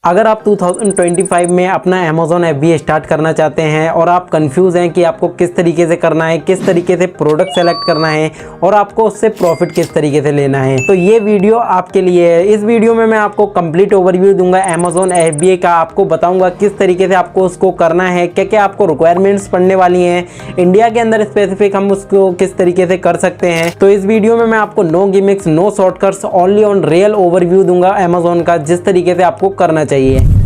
अगर आप 2025 में अपना Amazon FBA स्टार्ट करना चाहते हैं और आप कंफ्यूज हैं कि आपको किस तरीके से करना है, किस तरीके से प्रोडक्ट सेलेक्ट करना है और आपको उससे प्रॉफिट किस तरीके से लेना है, तो ये वीडियो आपके लिए है। इस वीडियो में मैं आपको कंप्लीट ओवरव्यू दूंगा Amazon FBA का, आपको बताऊंगा किस तरीके से आपको उसको करना है, क्या क्या आपको रिक्वायरमेंट्स पड़ने वाली हैं, इंडिया के अंदर स्पेसिफिक हम उसको किस तरीके से कर सकते हैं। तो इस वीडियो में मैं आपको no gimmicks, no shortcuts, only on real overview दूंगा Amazon का, जिस तरीके से आपको करना चाहिए।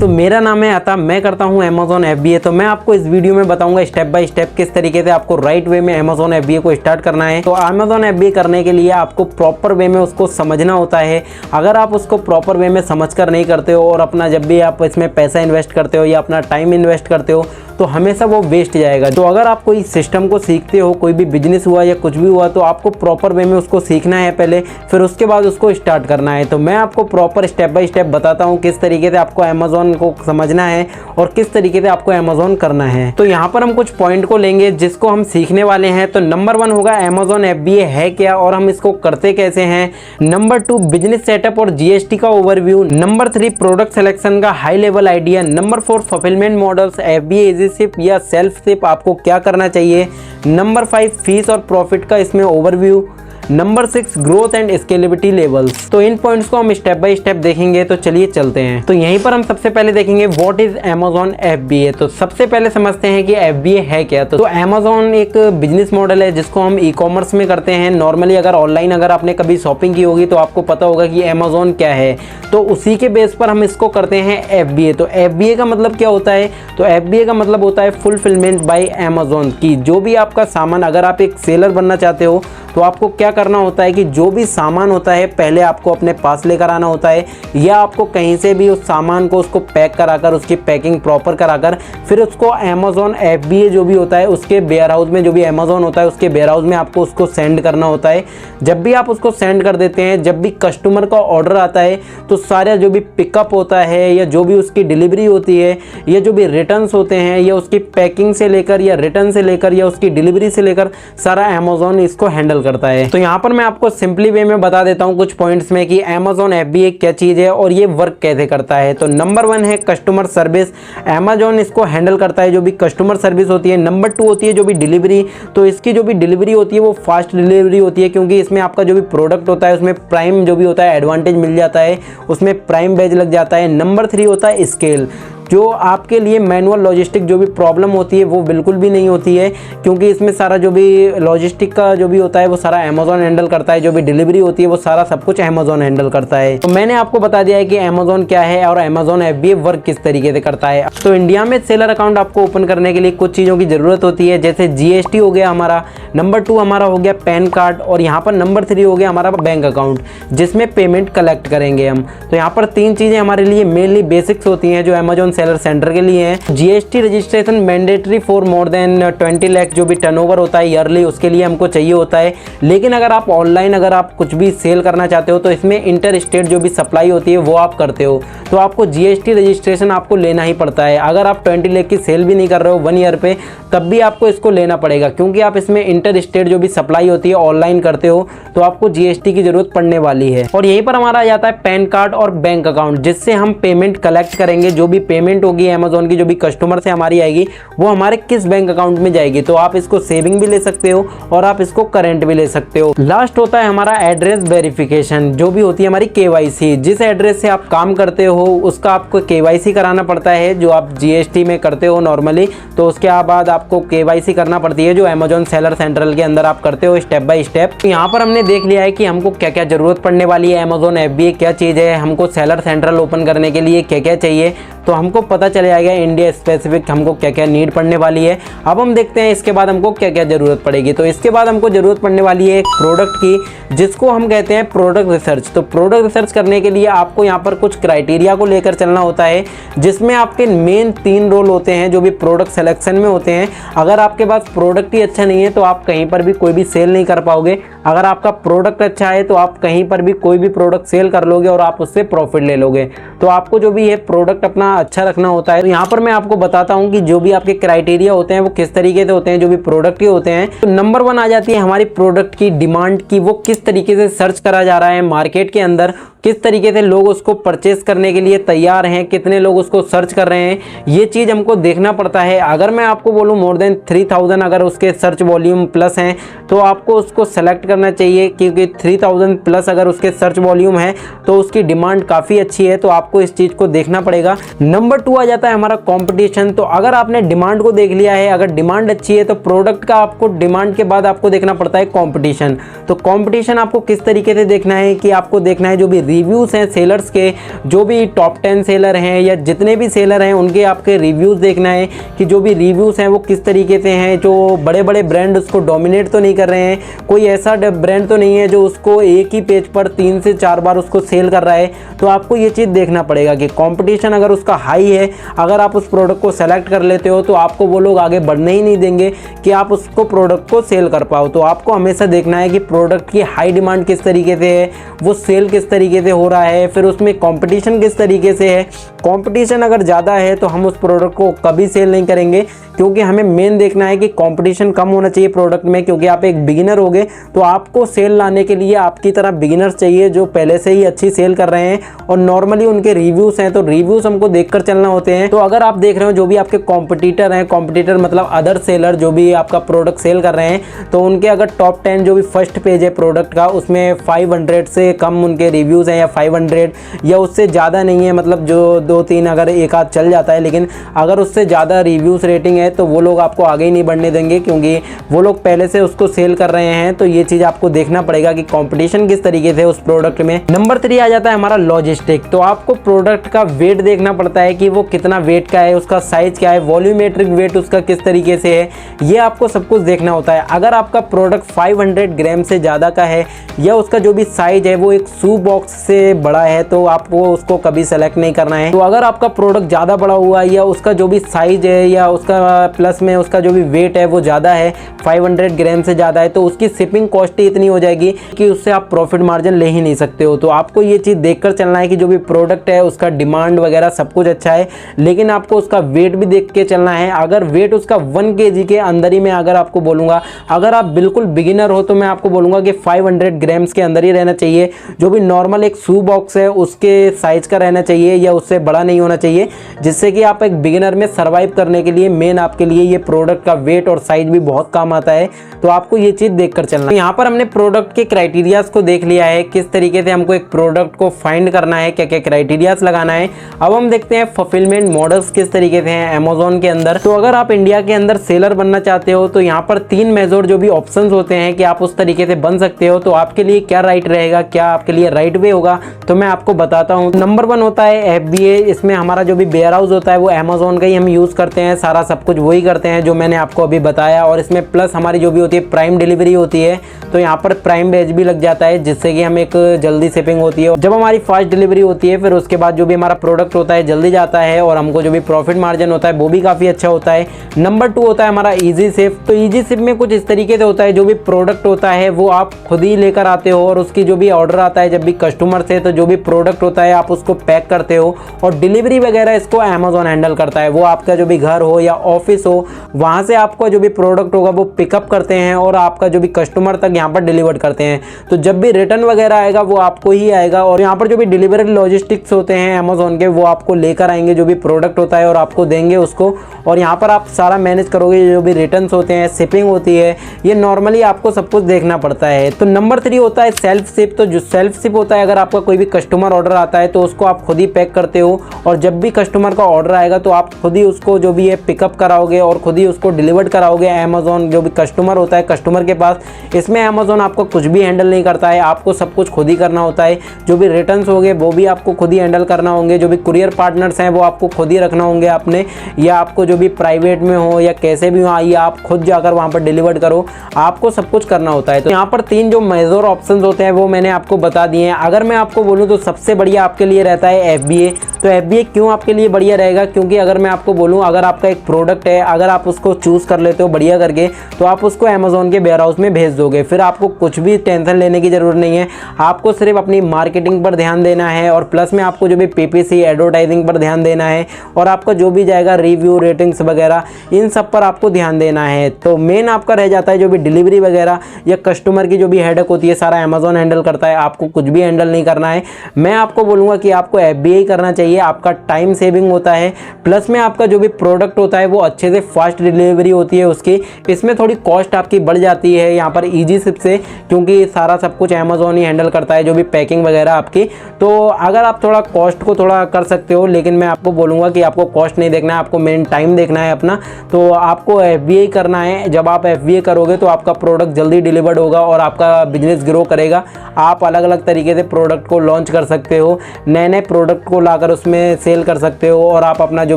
तो मेरा नाम है अता, मैं करता हूं Amazon FBA। तो मैं आपको इस वीडियो में बताऊंगा स्टेप बाय स्टेप किस तरीके से आपको राइट वे में Amazon FBA को स्टार्ट करना है। तो Amazon FBA करने के लिए आपको प्रॉपर वे में उसको समझना होता है। अगर आप उसको प्रॉपर वे में समझकर नहीं करते हो और अपना जब भी आप इसमें पैसा इन्वेस्ट करते हो या अपना टाइम इन्वेस्ट करते हो तो हमेशा वो वेस्ट जाएगा। तो अगर आप कोई सिस्टम को सीखते हो, कोई भी बिजनेस हुआ या कुछ भी हुआ, तो आपको प्रॉपर वे में उसको सीखना है पहले, फिर उसके बाद उसको स्टार्ट करना है। तो मैं आपको प्रॉपर स्टेप बाय स्टेप बताता हूँ किस तरीके से आपको Amazon को समझना है और किस तरीके से आपको Amazon करना है। तो यहाँ पर हम कुछ पॉइंट को लेंगे जिसको हम सीखने वाले हैं। तो नंबर 1 होगा Amazon FBA है क्या और हम इसको करते कैसे हैं। नंबर 2 बिजनेस सेटअप और GST का ओवरव्यू। नंबर 3 प्रोडक्ट सिलेक्शन का high level idea. Number 4 fulfilment models, FBA ship या सेल्फ शिप आपको क्या करना चाहिए। नंबर 5 फीस और प्रॉफिट का इसमें overview. Number 6 growth and scalability levels. तो इन पॉइंट्स को हम स्टेप बाय स्टेप देखेंगे। तो चलिए चलते हैं। तो यहीं पर हम सबसे पहले देखेंगे व्हाट इज Amazon FBA। तो सबसे पहले समझते हैं कि FBA है क्या। तो Amazon एक बिजनेस मॉडल है जिसको हम ई कॉमर्स में करते हैं। नॉर्मली अगर ऑनलाइन अगर आपने कभी शॉपिंग की होगी तो आपको पता होगा कि Amazon क्या है, तो उसी के बेस पर हम इसको करते हैं FBA। तो FBA का मतलब क्या होता है, तो FBA का मतलब होता है फुलफिलमेंट बाय Amazon की जो भी आपका सामान, अगर आप एक सेलर बनना चाहते हो तो आपको क्या करना होता है कि जो भी सामान होता है पहले आपको अपने पास लेकर आना होता है, या आपको कहीं से भी उस सामान को उसको पैक कराकर उसकी पैकिंग प्रॉपर कराकर फिर उसको Amazon FBA जो भी होता है उसके वेयर हाउस में, जो भी Amazon होता है उसके वेयर हाउस में आपको उसको सेंड करना होता है। जब भी आप उसको सेंड कर देते हैं, जब भी कस्टमर का ऑर्डर आता है तो सारा जो भी पिकअप होता है या जो भी उसकी डिलीवरी होती है या जो भी रिटर्न्स होते हैं या उसकी पैकिंग से लेकर या रिटर्न से लेकर या उसकी डिलीवरी से लेकर सारा Amazon इसको हैंडल करता है। तो यहाँ पर मैं आपको सिंपली वे में बता देता हूँ कुछ पॉइंट्स में कि Amazon FBA क्या चीज़ है और ये वर्क कैसे करता है। तो नंबर 1 है कस्टमर सर्विस। Amazon इसको हैंडल करता है जो भी कस्टमर सर्विस होती है। नंबर 2 होती है जो भी डिलीवरी। तो इसकी जो भी डिलीवरी होती है वो फास्ट डिलीवरी होती है, क्योंकि इसमें आपका जो भी प्रोडक्ट होता है उसमें प्राइम जो भी होता है एडवांटेज मिल जाता है, उसमें प्राइम बैज लग जाता है। नंबर 3 होता है स्केल, जो आपके लिए मैनुअल लॉजिस्टिक जो भी प्रॉब्लम होती है वो बिल्कुल भी नहीं होती है, क्योंकि इसमें सारा जो भी लॉजिस्टिक का जो भी होता है वो सारा Amazon हैंडल करता है। जो भी डिलीवरी होती है वो सारा सब कुछ Amazon हैंडल करता है। तो मैंने आपको बता दिया है कि Amazon क्या है और Amazon FBA वर्क किस तरीके से करता है। तो इंडिया में सेलर अकाउंट आपको ओपन करने के लिए कुछ चीज़ों की ज़रूरत होती है, जैसे GST हो गया हमारा, नंबर 2 हमारा हो गया पैन कार्ड, और यहाँ पर नंबर 3 हो गया हमारा बैंक अकाउंट जिसमें पेमेंट कलेक्ट करेंगे हम। तो यहाँ पर 3 चीज़ें हमारे लिए मेनली बेसिक्स होती हैं जो Amazon सेलर सेंटर के लिए है। GST registration mandatory for more than 20 lakh जो भी टर्नओवर होता है ईयरली, उसके लिए हमको चाहिए होता है। लेकिन अगर आप ऑनलाइन अगर आप कुछ भी सेल करना चाहते हो तो इसमें इंटर स्टेट जो भी सप्लाई होती है वो आप करते हो तो आपको GST रजिस्ट्रेशन आपको लेना ही पड़ता है। अगर आप 20 लाख की सेल भी नहीं कर रहे हो 1 ईयर पे, तब भी आपको इसको लेना पड़ेगा, क्योंकि आप इसमें इंटर स्टेट जो भी सप्लाई होती है ऑनलाइन करते हो तो आपको GST की जरूरत पड़ने वाली है। और यहीं पर हमारा आ जाता है पैन कार्ड और बैंक अकाउंट, जिससे हम पेमेंट कलेक्ट करेंगे। जो भी पेमेंट होगी Amazon की जो भी कस्टमर से हमारी आएगी वो हमारे किस बैंक अकाउंट में जाएगी। तो आप इसको सेविंग भी ले सकते हो और आप इसको करंट भी ले सकते हो। लास्ट होता है हमारा एड्रेस वेरिफिकेशन, जो भी होती है हमारी KYC। जिस एड्रेस से आप काम करते हो उसका आपको KYC कराना पड़ता है, जो आप GST में करते हो नॉर्मली, तो उसके बाद आपको KYC करना पड़ती है जो Amazon सेलर सेंट्रल के अंदर आप करते हो स्टेप बाय स्टेप। यहाँ पर हमने देख लिया है कि हमको क्या क्या जरूरत पड़ने वाली है, Amazon FBA क्या चीज़ है, हमको सेलर सेंट्रल ओपन करने के लिए क्या क्या चाहिए, तो हमको पता चल जाएगा इंडिया स्पेसिफिक हमको क्या क्या नीड पड़ने वाली है। अब हम देखते हैं इसके बाद हमको क्या क्या ज़रूरत पड़ेगी। तो इसके बाद हमको ज़रूरत पड़ने वाली है एक प्रोडक्ट की, जिसको हम कहते हैं प्रोडक्ट रिसर्च। तो प्रोडक्ट रिसर्च करने के लिए आपको यहाँ पर कुछ क्राइटेरिया को लेकर चलना होता है, जिसमें आपके मेन 3 रोल होते हैं जो भी प्रोडक्ट सिलेक्शन में होते हैं। अगर आपके पास प्रोडक्ट ही अच्छा नहीं है तो आप कहीं पर भी कोई भी सेल नहीं कर पाओगे। अगर आपका प्रोडक्ट अच्छा है तो आप कहीं पर भी कोई भी प्रोडक्ट सेल कर लोगे और आप उससे प्रॉफिट ले लोगे। तो आपको जो भी है प्रोडक्ट अपना अच्छा रखना होता है। तो यहाँ पर मैं आपको बताता हूँ कि जो भी आपके क्राइटेरिया होते हैं वो किस तरीके से होते हैं, जो भी प्रोडक्ट के होते हैं। तो नंबर 1 आ जाती है हमारी प्रोडक्ट की डिमांड की, वो किस तरीके से सर्च करा जा रहा है मार्केट के अंदर। किस तरीके से लोग उसको परचेस करने के लिए तैयार हैं, कितने लोग उसको सर्च कर रहे हैं, ये चीज़ हमको देखना पड़ता है। अगर मैं आपको बोलूँ मोर देन 3000 अगर उसके सर्च वॉल्यूम प्लस हैं तो आपको उसको सेलेक्ट करना चाहिए, क्योंकि 3000 प्लस अगर उसके सर्च वॉल्यूम है तो उसकी डिमांड काफ़ी अच्छी है, तो आपको इस चीज़ को देखना पड़ेगा। नंबर 2 आ जाता है हमारा कंपटीशन। तो अगर आपने डिमांड को देख लिया है, अगर डिमांड अच्छी है तो प्रोडक्ट का आपको डिमांड के बाद आपको देखना पड़ता है कंपटीशन। तो कंपटीशन आपको किस तरीके से देखना है कि आपको देखना है जो भी रिव्यूज़ हैं सेलर्स के, जो भी टॉप 10 सेलर हैं या जितने भी सेलर हैं उनके आपके रिव्यूज़ देखना है कि जो भी रिव्यूज़ हैं वो किस तरीके से हैं, जो बड़े बड़े ब्रांड उसको डोमिनेट तो नहीं कर रहे हैं, कोई ऐसा ब्रांड तो नहीं है जो उसको एक ही पेज पर 3 से 4 बार उसको सेल कर रहा है। तो आपको ये चीज़ देखना पड़ेगा कि कंपटीशन अगर उसका हाई है, अगर आप उस प्रोडक्ट को सेलेक्ट कर लेते हो तो आपको वो लोग आगे बढ़ने ही नहीं देंगे कि आप उसको प्रोडक्ट को सेल कर पाओ। तो आपको हमेशा देखना है कि प्रोडक्ट की हाई डिमांड किस तरीके से है, वो सेल किस तरीके से हो रहा है, फिर उसमें कंपटीशन किस तरीके से है। कंपटीशन अगर ज़्यादा है तो हम उस प्रोडक्ट को कभी सेल नहीं करेंगे, क्योंकि हमें मेन देखना है कि कंपटीशन कम होना चाहिए प्रोडक्ट में, क्योंकि आप एक बिगिनर होगे तो आपको सेल लाने के लिए आपकी तरह बिगिनर्स चाहिए जो पहले से ही अच्छी सेल कर रहे हैं और नॉर्मली उनके रिव्यूज़ हैं, तो रिव्यूज़ हमको देखकर चलना होते हैं। तो अगर आप देख रहे हो जो भी आपके कॉम्पिटिटर हैं, कॉम्पिटिटर मतलब अदर सेलर जो भी आपका प्रोडक्ट सेल कर रहे हैं, तो उनके अगर टॉप 10 जो भी फर्स्ट पेज है प्रोडक्ट का उसमें 500 से कम उनके रिव्यूज़ हैं या 500 या उससे ज़्यादा नहीं है, मतलब जो 2-3 अगर एक आध चल जाता है, लेकिन अगर उससे ज़्यादा रिव्यूज़ रेटिंग है तो वो लोग आपको आगे ही नहीं बढ़ने देंगे, क्योंकि वो लोग पहले से उसको सेल कर रहे हैं। तो ये चीज़ आपको देखना पड़ेगा कि कंपटीशन किस तरीके से उस प्रोडक्ट में। नंबर 3 आ जाता है हमारा लॉजिस्टिक। तो आपको प्रोडक्ट का वेट देखना पड़ता है कि वो कितना वेट का है, उसका साइज क्या है, वॉल्यूमेट्रिक वेट उसका किस तरीके से है, ये आपको सब कुछ देखना होता है। अगर आपका प्रोडक्ट 500 ग्राम से ज़्यादा का है या उसका जो भी साइज है वो एक शू बॉक्स से बड़ा है तो आपको उसको कभी सेलेक्ट नहीं करना है। तो अगर आपका प्रोडक्ट ज़्यादा बड़ा हुआ है या उसका जो भी साइज है या उसका प्लस में उसका जो भी वेट है वो ज़्यादा है, 500 ग्राम से ज़्यादा है, तो उसकी शिपिंग कॉस्ट ही इतनी हो जाएगी कि उससे आप प्रॉफिट मार्जिन ले ही नहीं सकते हो। तो आपको ये चीज़ देखकर चलना है कि जो भी प्रोडक्ट है उसका डिमांड वगैरह सब कुछ अच्छा है, लेकिन आपको उसका वेट भी देख के चलना है। अगर वेट उसका 1 kg के अंदर ही मैं अगर आपको बोलूँगा, अगर आप बिल्कुल बिगिनर हो तो मैं आपको बोलूँगा कि 500 ग्राम्स के अंदर ही रहना चाहिए। जो भी नॉर्मल एक शू बॉक्स है उसके साइज का रहना चाहिए या उससे बड़ा नहीं होना चाहिए, जिससे कि आप एक बिगिनर में सर्वाइव करने के लिए मेन आपके लिए ये प्रोडक्ट का वेट और साइज भी बहुत काम आता है। तो आपको ये चीज़ देखकर चलना है। यहाँ पर हमने प्रोडक्ट के क्राइटेरियाज को देख लिया है, किस तरीके से हमको एक प्रोडक्ट को फाइंड करना है, क्या क्या क्राइटेरियाज लगाना है। अब हम देखते हैं फुलफिलमेंट मॉडल्स किस तरीके से हैं अमेज़न के अंदर। तो अगर आप इंडिया के अंदर सेलर बनना चाहते हो तो यहाँ पर 3 मेजर जो भी ऑप्शन होते हैं कि आप उस तरीके से बन सकते हो। तो आपके लिए क्या राइट रहेगा, क्या आपके लिए राइट वे होगा, तो मैं आपको बताता हूँ। नंबर 1 होता है FBA। इसमें हमारा जो भी वेयर हाउस होता है वो अमेज़न का ही हम यूज़ करते हैं, सारा सब कुछ वही करते हैं जो मैंने आपको अभी बताया। और इसमें प्लस हमारी जो भी होती है प्राइम डिलीवरी होती है, तो यहाँ पर प्राइम बैच भी लग जाता है, जिससे कि हम एक जल्दी शिपिंग होती है। जब हमारी फास्ट डिलीवरी होती है फिर उसके बाद जो भी हमारा प्रोडक्ट होता है जल्दी जाता है और हमको जो भी प्रॉफिट मार्जिन होता है वो भी काफ़ी अच्छा होता है। नंबर 2 होता है हमारा ईजी शिप। तो ईजी शिप में कुछ इस तरीके से होता है, जो भी प्रोडक्ट होता है वो आप खुद ही लेकर आते हो और उसकी जो भी ऑर्डर आता है जब भी कस्टमर से, तो जो भी प्रोडक्ट होता है आप उसको पैक करते हो और डिलीवरी वगैरह इसको अमेज़न हैंडल करता है। वो आपका जो भी घर हो या ऑफिस हो वहाँ से आपका जो भी प्रोडक्ट होगा वो पिकअप करते हैं और आपका जो भी कस्टमर तक यहाँ पर डिलीवर करते हैं। तो जब भी रिटर्न वगैरह आएगा वो आपको ही आएगा और यहाँ पर जो भी डिलीवरी लॉजिस्टिक्स होते हैं अमेज़न के वो आपको लेकर आएंगे जो भी प्रोडक्ट होता है और आपको देंगे उसको, और यहाँ पर आप सारा मैनेज करोगे। जो भी रिटर्न्स होते हैं, शिपिंग होती है, ये नॉर्मली आपको सब कुछ देखना पड़ता है। तो नंबर 3 होता है सेल्फ शिप। तो जो सेल्फ शिप होता है, अगर आपका कोई भी कस्टमर ऑर्डर आता है तो उसको आप खुद ही पैक करते हो और जब भी कस्टमर का ऑर्डर आएगा तो आप खुद ही उसको जो भी है पिकअप कराओगे और खुद ही उसको डिलीवर कराओगे अमेज़न जो भी कस्टमर होता है कस्टमर के पास। इसमें अमेज़न आपको कुछ भी हैंडल नहीं करता है, आपको सब कुछ खुद ही करना होता है। जो भी रिटर्न्स होंगे वो भी आपको खुद ही हैंडल करना होंगे, जो भी कुरियर पार्टनर्स हैं वो आपको खुद ही रखना होंगे अपने, या आपको जो भी प्राइवेट में हो या कैसे भी हो, आइए आप खुद जाकर वहाँ पर डिलीवर करो, आपको सब कुछ करना होता है। तो यहाँ पर 3 जो मेजर ऑप्शंस होते हैं वो मैंने आपको बता दिए हैं। अगर मैं आपको बोलूँ तो सबसे बढ़िया आपके लिए रहता है FBA। तो FBA क्यों आपके लिए बढ़िया रहेगा, क्योंकि अगर मैं आपको बोलूँ अगर आपका एक प्रोडक्ट है, अगर आप उसको चूज़ कर लेते हो बढ़िया करके तो आप उसको अमेज़न के वेयर हाउस में भेज दोगे, फिर आपको कुछ भी टेंशन लेने की ज़रूरत नहीं है। आपको सिर्फ अपनी मार्केटिंग पर ध्यान देना है और प्लस में आपको जो भी PPC एडवर्टाइजिंग पर ध्यान देना है और आपका जो भी जाएगा रिव्यू रेटिंग्स वगैरह इन सब पर आपको ध्यान देना है। तो मेन आपका रह जाता है जो भी डिलीवरी वगैरह या कस्टमर की जो भी हेडेक होती है सारा अमेज़न हैंडल करता है, आपको कुछ भी हैंडल नहीं करना है। मैं आपको बोलूँगा कि आपको FBA करना चाहिए, आपका टाइम सेविंग होता है, प्लस में आपका जो भी प्रोडक्ट होता है वो अच्छे से फास्ट डिलीवरी होती है उसकी। इसमें थोड़ी कॉस्ट आपकी बढ़ जाती है यहाँ पर ईजी शिप से, क्योंकि सारा सब कुछ अमेज़ॉन ही हैंडल करता है, जो भी पैकिंग वगैरह आपकी। तो अगर आप थोड़ा कॉस्ट को थोड़ा कर सकते हो, लेकिन मैं आपको बोलूँगा कि आपको कॉस्ट नहीं देखना है, आपको मेन टाइम देखना है अपना। तो आपको FBA करना है। जब आप FBA करोगे तो आपका प्रोडक्ट जल्दी डिलीवर्ड होगा और आपका बिजनेस ग्रो करेगा। आप अलग अलग तरीके से प्रोडक्ट को लॉन्च कर सकते हो, नए नए प्रोडक्ट को लाकर उसमें सेल कर सकते हो और आप अपना जो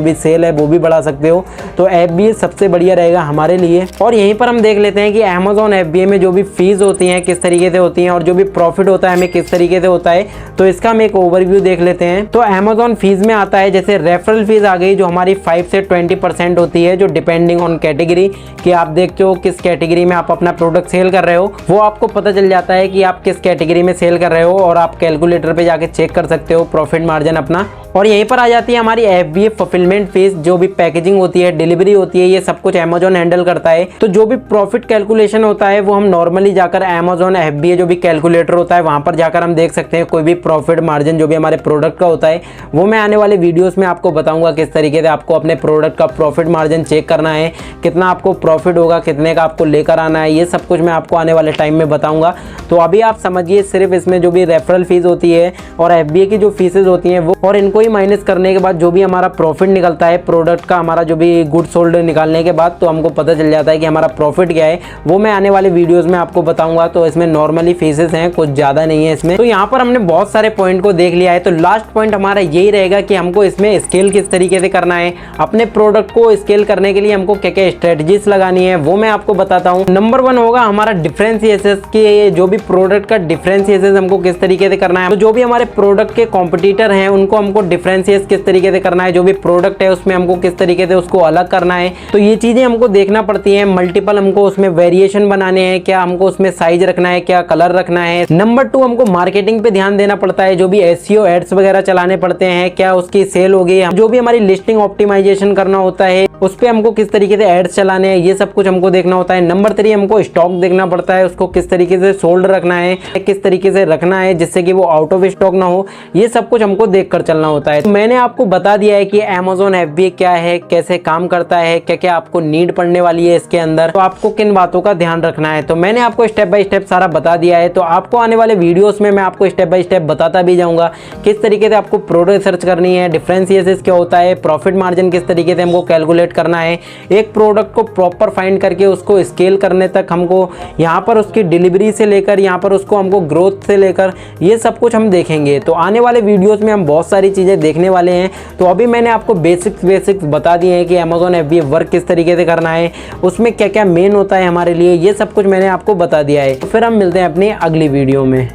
भी सेल है वो भी बढ़ा सकते हो। तो FBA सबसे बढ़िया रहेगा हमारे लिए। और यहीं पर हम देख लेते हैं कि अमेज़ॉन FBA में जो भी फीस होती हैं किस तरीके से होती हैं और जो भी प्रॉफिट होता है हमें किस तरीके से होता है। तो इसका हम एक ओवरव्यू देख लेते हैं। तो अमेज़ॉन फीस में आता है जैसे रेफरल फीस आ गई, जो हमारी 5 से 20% होती है, जो डिपेंडिंग ऑन कैटेगरी कि आप देखते हो किस कैटेगरी में आप अपना प्रोडक्ट सेल कर रहे हो, वो आपको पता चल जाता है कि आप किस कैटेगरी में सेल कर रहे हो और आप कैलकुलेटर पे जाके चेक कर सकते हो प्रॉफिट मार्जिन अपना। और यहीं पर आ जाती है हमारी FBA फुलफिलमेंट फीस, जो भी पैकेजिंग होती है, डिलीवरी होती है, ये सब कुछ अमेज़ॉन हैंडल करता है। तो जो भी प्रॉफिट कैलकुलेशन होता है वो हम नॉर्मली जाकर अमेज़ॉन FBA जो भी कैलकुलेटर होता है वहां पर जाकर हम देख सकते हैं। कोई भी प्रॉफिट मार्जिन जो भी हमारे प्रोडक्ट का होता है वो मैं आने वाले वीडियोस में आपको बताऊंगा किस तरीके से आपको अपने प्रोडक्ट का प्रॉफिट मार्जिन चेक करना है, कितना आपको प्रॉफिट होगा, कितने का आपको लेकर आना है, ये सब कुछ मैं आपको आने वाले टाइम में बताऊंगा। तो अभी आप समझिए सिर्फ इसमें जो भी रेफरल फीस होती है और FBA की जो फीसेज होती हैं वो, और इनको ही माइनस करने के बाद जो भी हमारा प्रॉफिट निकलता है प्रोडक्ट का, हमारा जो भी गुड सोल्ड निकालने के बाद, तो हमको पता चल जाता है कि हमारा प्रॉफिट क्या है। वो मैं आने वाले वीडियोस में आपको बताऊंगा। तो इसमें नॉर्मली फीसेस हैं, कुछ ज़्यादा नहीं है इसमें। तो यहाँ पर हमने बहुत सारे पॉइंट को देख लिया है। तो लास्ट पॉइंट हमारा यही रहेगा कि हमको इसमें स्केल किस तरीके से करना है। अपने प्रोडक्ट को स्केल करने के लिए हमको क्या क्या स्ट्रेटजीज लगानी है वो मैं आपको बताता हूँ। नंबर 1 होगा हमारा डिफरेंशिएशन, कि जो भी प्रोडक्ट का डिफरेंशिएशन हमको किस तरीके से करना है। तो जो भी हमारे प्रोडक्ट के कॉम्पिटिटर हैं उनको हमको डिफरेंशिएट किस तरीके से करना है, जो भी प्रोडक्ट है उसमें हमको किस तरीके से उसको अलग करना है। तो ये चीजें हमको देखना पड़ती हैं। मल्टीपल हमको उसमें वेरिएशन बनाने हैं, क्या हमको उसमें साइज रखना है, क्या कलर रखना है। नंबर 2 हमको मार्केटिंग पे ध्यान देना पड़ता है, जो भी SEO एड्स वगैरह चलाने पड़ते हैं, क्या उसकी सेल होगी। जो भी हमारी लिस्टिंग ऑप्टिमाइजेशन करना होता है उस पर हमको किस तरीके से एड्स चलाने हैं, ये सब कुछ हमको देखना होता है। नंबर 3 हमको स्टॉक देखना पड़ता है, उसको किस तरीके से सोल्ड रखना है, किस तरीके से रखना है जिससे कि वो आउट ऑफ स्टॉक ना हो। ये सब कुछ हमको देख कर चलना होता है। तो मैंने आपको बता दिया है कि अमेज़ॉन FBA क्या है, कैसे काम करता है, क्या क्या आपको नीड पड़ने वाली है इसके अंदर, तो आपको किन बातों का ध्यान रखना है। तो मैंने आपको स्टेप बाय स्टेप सारा बता दिया है। तो आपको आने वाले वीडियोस में मैं आपको स्टेप बाय स्टेप बताता भी जाऊंगा किस तरीके से आपको प्रोडक्ट सर्च करनी है, डिफरेंशिएशन क्या होता है, प्रॉफिट मार्जिन किस तरीके से हमको कैलकुलेट करना है, एक प्रोडक्ट को प्रॉपर फाइंड करके उसको स्केल करने तक हमको यहाँ पर उसकी डिलीवरी से लेकर यहाँ पर उसको हमको ग्रोथ से लेकर ये सब कुछ हम देखेंगे। तो आने वाले वीडियोस में हम बहुत सारी चीज़ें देखने वाले हैं। तो अभी मैंने आपको बेसिक्स बता दिए हैं कि अमेज़ॉन FBA वर्क किस तरीके से करना है, उसमें क्या क्या मेन होता है हमारे लिए, ये सब कुछ मैंने आपको बता दिया है। तो फिर हम मिलते हैं अपनी अगली वीडियो में।